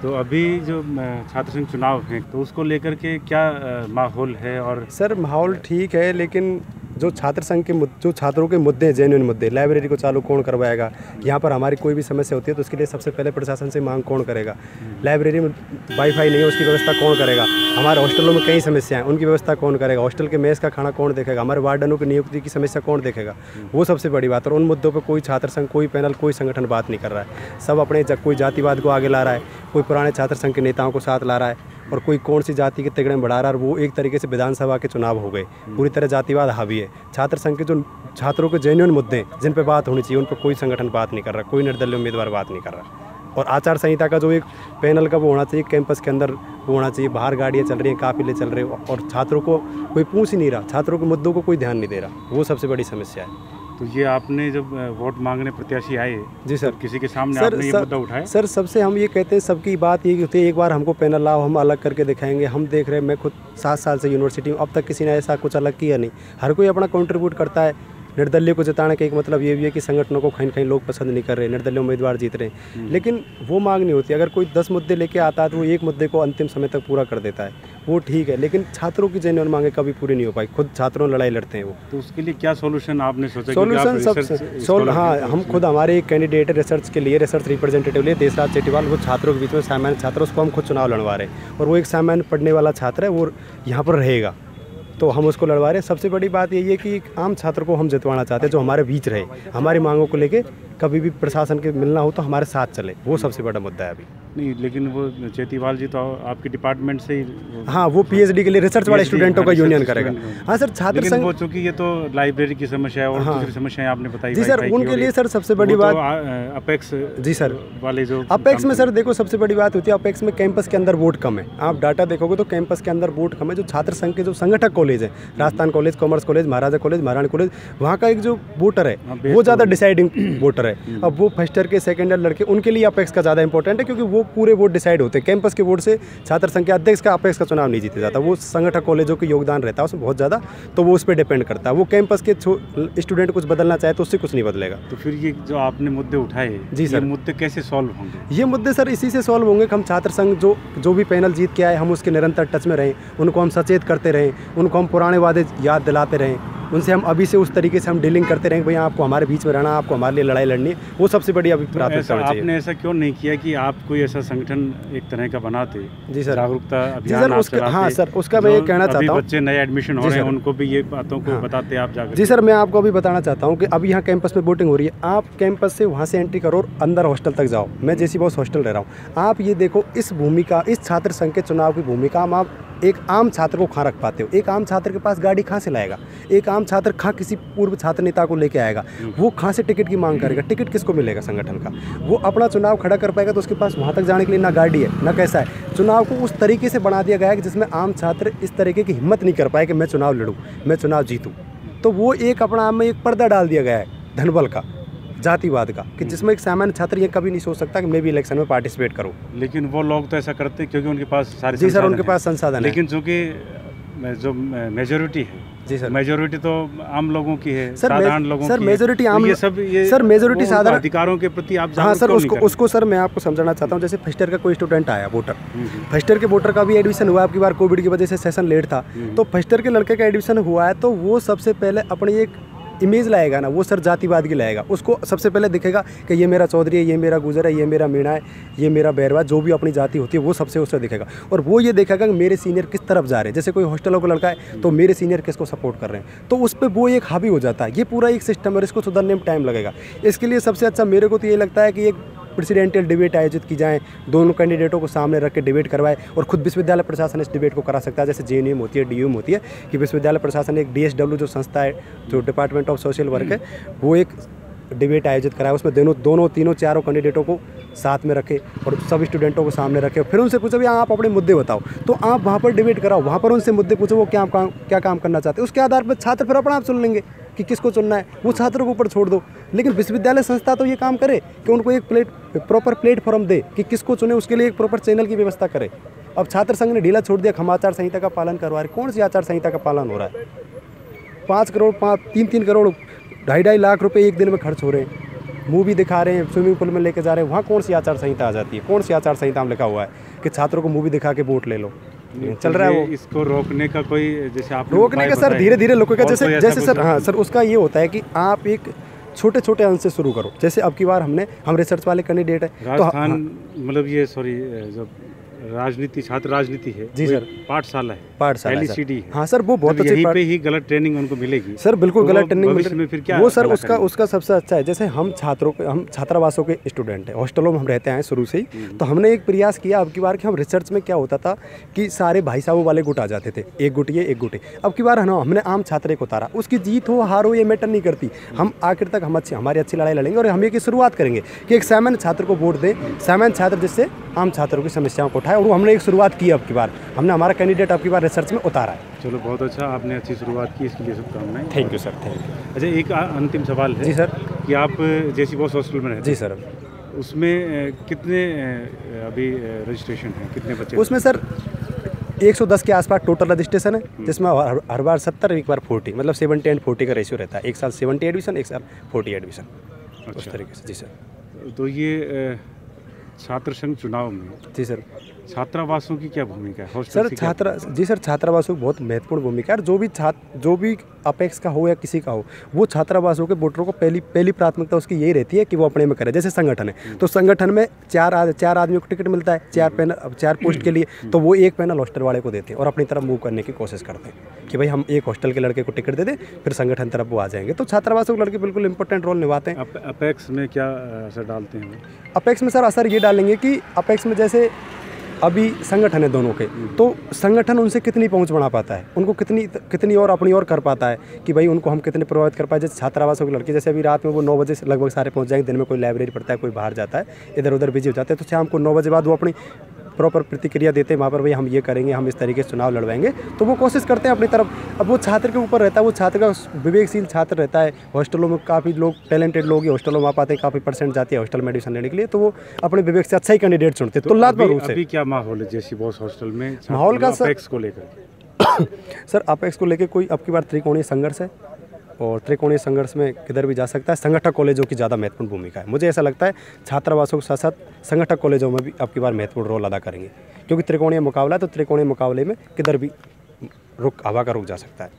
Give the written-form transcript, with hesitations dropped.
तो अभी जो छात्र संघ चुनाव है तो उसको लेकर के क्या माहौल है? और सर माहौल ठीक है, लेकिन जो छात्र संघ के जो छात्रों के मुद्दे हैं, जेन्युइन मुद्दे, लाइब्रेरी को चालू कौन करवाएगा, यहाँ पर हमारी कोई भी समस्या होती है तो उसके लिए सबसे पहले प्रशासन से मांग कौन करेगा, लाइब्रेरी में वाईफाई नहीं है उसकी व्यवस्था कौन करेगा, हमारे हॉस्टलों में कई समस्याएं उनकी व्यवस्था कौन करेगा, हॉस्टल के मेस का खाना कौन देखेगा, हमारे वार्डनों की नियुक्ति की समस्या कौन देखेगा, वो सबसे बड़ी बात। और उन मुद्दों पर कोई छात्र संघ, कोई पैनल, कोई संगठन बात नहीं कर रहा है। सब अपने कोई जातिवाद को आगे ला रहा है, कोई पुराने छात्र संघ के नेताओं को साथ ला रहा है, और कोई कौन सी जाति के तिगड़े में बढ़ा रहा है। और वो एक तरीके से विधानसभा के चुनाव हो गए, पूरी तरह जातिवाद हावी है। छात्र संघ के जो छात्रों के जेन्युइन मुद्दे हैं जिन पे बात होनी चाहिए, उन पर कोई संगठन बात नहीं कर रहा, कोई निर्दलीय उम्मीदवार बात नहीं कर रहा। और आचार संहिता का जो एक पैनल का वो होना चाहिए, कैंपस के अंदर वो होना चाहिए, बाहर गाड़ियाँ चल रही हैं, काफिले चल रहे हैं और छात्रों को कोई पूछ ही नहीं रहा, छात्रों के मुद्दों को कोई ध्यान नहीं दे रहा। वो सबसे बड़ी समस्या है। तो ये आपने जब वोट मांगने प्रत्याशी आए, जी सर, किसी के सामने आपने ये मुद्दा उठाया? सर सबसे हम ये कहते हैं, सबकी बात ये होती है, एक बार हमको पैनल लाओ, हम अलग करके दिखाएंगे। हम देख रहे हैं, मैं खुद 7 साल से यूनिवर्सिटी में, अब तक किसी ने ऐसा कुछ अलग किया नहीं। हर कोई अपना कंट्रीब्यूट करता है। निर्दलीय को जिताने का एक मतलब ये भी है कि संगठनों को कहीं कहीं लोग पसंद नहीं कर रहे, निर्दलीय उम्मीदवार जीत रहे हैं, लेकिन वो मांग नहीं होती। अगर कोई 10 मुद्दे लेके आता है तो वो एक मुद्दे को अंतिम समय तक पूरा कर देता है, वो ठीक है। लेकिन छात्रों की जेन्युइन मांगे कभी पूरी नहीं हो पाई, खुद छात्रों लड़ाई लड़ते हैं वो। तो उसके लिए क्या सॉल्यूशन आपने सोचा? सॉल्यूशन हाँ, हम खुद, हमारे एक कैंडिडेट है रिसर्च के लिए, रिसर्च रिप्रेजेंटेटिव लिए, देशराज चेटीवाल, वो छात्रों के बीच में सामान्य छात्र, उसको हम खुद चुनाव लड़वा रहे हैं। और वो एक सामान्य पढ़ने वाला छात्र है, वो यहाँ पर रहेगा, तो हम उसको लड़वा रहे हैं। सबसे बड़ी बात यही है कि एक आम छात्र को हम जितवाना चाहते हैं, जो हमारे बीच रहे, हमारी मांगों को लेके कभी भी प्रशासन के मिलना हो तो हमारे साथ चले, वो सबसे बड़ा मुद्दा है अभी। नहीं, लेकिन वो चेतीवाल जी तो आपके डिपार्टमेंट से ही, हाँ, वो पीएचडी के लिए रिसर्च वाले स्टूडेंटों का यूनियन करेगा। हाँ सर, छात्र संघ, वो चूंकि ये तो लाइब्रेरी की समस्या है और दूसरी समस्याएं आपने बताई। जी सर, उनके लिए सर सबसे बड़ी बात अपेक्स, जी सर, वाले जो अपेक्स में सर देखो सबसे बड़ी बात होती है, अपेक्स में कैंपस के अंदर वोट कम है। आप डाटा देखोगे तो कैंपस के अंदर वोट कम है। जो छात्र संघ के जो संगठक कॉलेज है, राजस्थान कॉलेज, कॉमर्स कॉलेज, महाराजा कॉलेज, महारानी कॉलेज, वहाँ का एक जो वोटर है वो ज़्यादा डिसाइडिंग वोटर है। अब वो फर्स्ट ईयर के, सेकेंड ईयर लड़के, उनके लिए अपेक्स का ज़्यादा इंपॉर्टेंट है, क्योंकि वो पूरे वोट डिसाइड होते हैं। कैंपस के वोट से छात्र संघ के अध्यक्ष का, अपेक्स का चुनाव नहीं जीता जाता। वो संगठक कॉलेजों के योगदान रहता है उसमें बहुत ज़्यादा, तो वो उस पर डिपेंड करता है। वो कैंपस के स्टूडेंट कुछ बदलना चाहे तो उससे कुछ नहीं बदलेगा। तो फिर ये जो आपने मुद्दे उठाए, जी सर, मुद्दे कैसे सॉल्व होंगे? ये मुद्दे सर इसी से सॉल्व होंगे कि हम छात्र संघ जो भी पैनल जीत के आए, हम उसके निरंतर टच में रहें, उनको हम सचेत करते रहें, उनको हम पुराने वादे याद दिलाते रहें, उनसे हम अभी से उस तरीके से हम डीलिंग करते रहें, भैया आपको हमारे बीच में रहना, आपको हमारे लिए लड़ाई लड़नी है। वो सबसे बड़ी अभी प्राथमिकता होनी चाहिए। आपने ऐसा क्यों नहीं किया कि आप कोई ऐसा संगठन एक तरह का बनाते? जी सर, जागरूकता अभियान आप चलाते? हाँ सर, उसका मैं ये कहना चाहता हूँ, बच्चे नए एडमिशन हो रहे हैं उनको भी ये बातों को बताते आप जाकर। जी सर, मैं आपको अभी बताना चाहता हूँ कि अभी यहाँ कैंपस में वोटिंग हो रही है। आप कैंपस से वहाँ से एंट्री करो और अंदर हॉस्टल तक जाओ। मैं जेसी बॉस हॉस्टल रह रहा हूँ। आप ये देखो, इस भूमिका, इस छात्र संघ के चुनाव की भूमिका हम आप एक आम छात्र को कहाँ रख पाते हो? एक आम छात्र के पास गाड़ी कहाँ से लाएगा? एक आम छात्र कहाँ किसी पूर्व छात्र नेता को लेके आएगा? वो कहाँ से टिकट की मांग करेगा? टिकट किसको मिलेगा संगठन का? वो अपना चुनाव खड़ा कर पाएगा? तो उसके पास वहाँ तक जाने के लिए ना गाड़ी है ना कैसा है। चुनाव को उस तरीके से बना दिया गया है कि जिसमें आम छात्र इस तरीके की हिम्मत नहीं कर पाए कि मैं चुनाव लड़ूँ, मैं चुनाव जीतूँ। तो वो एक अपना आप में एक पर्दा डाल दिया गया है धनबल का, जातिवाद का, कि जिसमें एक सामान्य छात्र ये कभी नहीं सोच सकता कि मैं भी इलेक्शन में पार्टिसिपेट करूं। लेकिन वो लोग तो ऐसा करते हैं क्योंकि उनके पास सारे, जी सर, उनके पास संसाधन है। लेकिन चूंकि जो मेजोरिटी है, जी सर, मेजोरिटी तो आम लोगों की है, सर, साधारण लोगों सर, की मेजोरिटी है। आम, ये सब, ये सर मेजोरिटी साधारण अधिकारों के प्रति आप हाँ सर, उसको सर मैं आपको समझाना चाहता हूँ। जैसे फर्स्ट ईयर का कोई स्टूडेंट आया वोटर, फर्स्ट ईयर के वोटर का भी एडमिशन हुआ, आपकी बार कोविड की वजह से सेशन लेट था, तो फर्स्ट ईयर के लड़के का एडमिशन हुआ है, तो वो सबसे पहले अपनी एक इमेज लाएगा ना, वो सर जातिवाद की लाएगा। उसको सबसे पहले दिखेगा कि ये मेरा चौधरी है, ये मेरा गुजर है, ये मेरा मीणा है, ये मेरा बैरवा, जो भी अपनी जाति होती है वो सबसे उससे दिखेगा। और वो ये देखेगा कि मेरे सीनियर किस तरफ जा रहे हैं। जैसे कोई हॉस्टलों का लड़का है तो मेरे सीनियर किसको सपोर्ट कर रहे हैं, तो उस पर वो एक हावी हो जाता है। ये पूरा एक सिस्टम है, इसको सुधरने में टाइम लगेगा। इसके लिए सबसे अच्छा मेरे को तो ये लगता है कि एक प्रेसिडेंशियल डिबेट आयोजित की जाए, दोनों कैंडिडेटों को सामने रख के डिबेट करवाए, और खुद विश्वविद्यालय प्रशासन इस डिबेट को करा सकता है। जैसे जेएनयू होती है, डीयूएम होती है, कि विश्वविद्यालय प्रशासन एक डीएसडब्ल्यू जो संस्था है, जो डिपार्टमेंट ऑफ सोशल वर्क है, वो एक डिबेट आयोजित कराए, उसमें दोनों तीनों चारों कैंडिडेटों को साथ में रखे और सभी स्टूडेंटों को सामने रखे, फिर उनसे पूछो भैया आप अपने मुद्दे बताओ, तो आप वहाँ पर डिबेट कराओ, वहाँ पर उनसे मुद्दे पूछो वो क्या काम करना चाहते हैं। उसके आधार पर छात्र फिर अपना आप चुन लेंगे कि किसको चुनना है, वो छात्रों के ऊपर छोड़ दो। लेकिन विश्वविद्यालय संस्था तो ये काम करे कि उनको एक प्रॉपर प्लेटफॉर्म दे कि किसको चुने, उसके लिए एक प्रॉपर चैनल की व्यवस्था करे। अब छात्र संघ ने ढीला छोड़ दिया, हम आचार संहिता का पालन करवा रहे। कौन सी आचार संहिता का पालन हो रहा है? 5 करोड़ 3 करोड़ 2.5 लाख रुपए एक दिन में खर्च हो रहे हैं। मूवी दिखा रहे हैं, स्विमिंग पूल में लेके जा रहे हैं, वहाँ कौन सी आचार संहिता आ जाती है? कौन सी आचार संहिता में लिखा हुआ है कि छात्रों को मूवी दिखा के वोट ले लो? चल रहा है वो। इसको रोकने का कोई, जैसे आप रोकने का सर धीरे धीरे लोगों का, जैसे सर, हाँ सर, उसका ये होता है कि आप एक छोटे छोटे अंश से शुरू करो। जैसे अब की बार हम रिसर्च वाले कैंडिडेट है राजस्थान, मतलब ये सॉरी, जब राजनीति, छात्र राजनीति है जी सर, पाठशाला है, पाठशाला LCD है। हाँ सर, वो बहुत अच्छी, यहीं पे ही गलत ट्रेनिंग उनको मिलेगी सर, बिल्कुल गलत ट्रेनिंग भविष्य में फिर क्या वो सर उसका सबसे अच्छा है। जैसे हम छात्रावासों के स्टूडेंट हैं, हॉस्टलों में हम रहते हैं शुरू से ही, तो हमने एक प्रयास किया अब की बार कि हम रिसर्च में क्या होता था कि सारे भाई साहबों वाले गुट आ जाते थे, एक गुट ये एक गुट। अब की बार हमने आम छात्र को उतारा, उसकी जीत हो हार हो ये मैटर नहीं करती, हम आखिर तक हमारी अच्छी लड़ाई लड़ेंगे और हम ये की शुरुआत करेंगे कि एक सामान्य छात्र को वोट दें, सामान्य छात्र जिससे आम छात्रों की समस्याओं को उठाए, और वो हमने एक शुरुआत की। अब की बार हमने हमारा कैंडिडेट अब की बार रिसर्च में उतारा है। चलो बहुत अच्छा, आपने अच्छी शुरुआत की, इसके लिए शुभकामनाएं। Thank you sir, thank you. अच्छा, एक अंतिम सवाल है जी सर, कि आप जेसी बॉस हॉस्टल में रहते जी सर, उसमें कितने अभी रजिस्ट्रेशन हैं, कितने बच्चे? उसमें सर 110 के आसपास टोटल रजिस्ट्रेशन है, जिसमें हर बार 70, एक बार 40, मतलब 70 and 40 का रेशियो रहता है। एक साल 70 एडमिशन, एक साल 40 एडमिशन, उस तरीके से। जी सर। तो ये छात्र संघ चुनाव में, जी सर, छात्रावासों की क्या भूमिका है? सर छात्रावासों की बहुत महत्वपूर्ण भूमिका है। जो भी अपेक्स का हो या किसी का हो, वो छात्रावासों के वोटरों को पहली प्राथमिकता उसकी यही रहती है कि वो अपने में करे। जैसे संगठन है, तो संगठन में चार आदमियों को टिकट मिलता है, 4 पोस्ट के लिए, तो वो एक पैनल हॉस्टल वाले को देते हैं और अपनी तरफ मूव करने की कोशिश करते हैं कि भाई हम एक हॉस्टल के लड़के को टिकट दे दें, फिर संगठन तरफ वो आ जाएंगे। तो छात्रावासों के लड़के बिल्कुल इंपॉर्टेंट रोल निभाते हैं। अपेक्स में क्या असर डालते हैं? अपेक्स में सर असर ये डालेंगे कि अपेक्स में जैसे अभी संगठन है दोनों के, तो संगठन उनसे कितनी पहुंच बढ़ा पाता है, उनको कितनी और अपनी और कर पाता है कि भाई उनको हम कितने प्रभावित कर पाए। जैसे छात्रावासों के लड़के, जैसे अभी रात में वो 9 बजे से लगभग सारे पहुंच जाएंगे, दिन में कोई लाइब्रेरी पढ़ता है, कोई बाहर जाता है, इधर उधर बिजी हो जाते हैं, तो शाम को 9 बजे बाद वो अपनी प्रॉपर प्रतिक्रिया देते हैं वहाँ पर, भाई हम ये करेंगे, हम इस तरीके से चुनाव लड़वाएंगे। तो वो कोशिश करते हैं अपनी तरफ। अब वो छात्र के ऊपर रहता है, वो छात्र का विवेकशील छात्र रहता है। हॉस्टलों में काफ़ी लोग, टैलेंटेड लोग ही हॉस्टलों में आ पाते हैं, काफ़ी परसेंट जाती है हॉस्टल में एडमिशन लेने के लिए, तो वो अपने विवेक से अच्छा ही कैंडिडेट चुनते हैं। तुलनात्मक रूप से अभी क्या माहौल है जेसी बॉस हॉस्टल में माहौल का सर? अपेक्स को लेकर सर अपेक्स को लेकर कोई अब की बार त्रिकोणीय संघर्ष है, और त्रिकोणीय संघर्ष में किधर भी जा सकता है। संगठक कॉलेजों की ज़्यादा महत्वपूर्ण भूमिका है। मुझे ऐसा लगता है छात्रावासों के साथ साथ संगठक कॉलेजों में भी अब की बार महत्वपूर्ण रोल अदा करेंगे, क्योंकि त्रिकोणीय मुकाबला है, तो त्रिकोणीय मुकाबले में किधर भी हवा का रुक जा सकता है।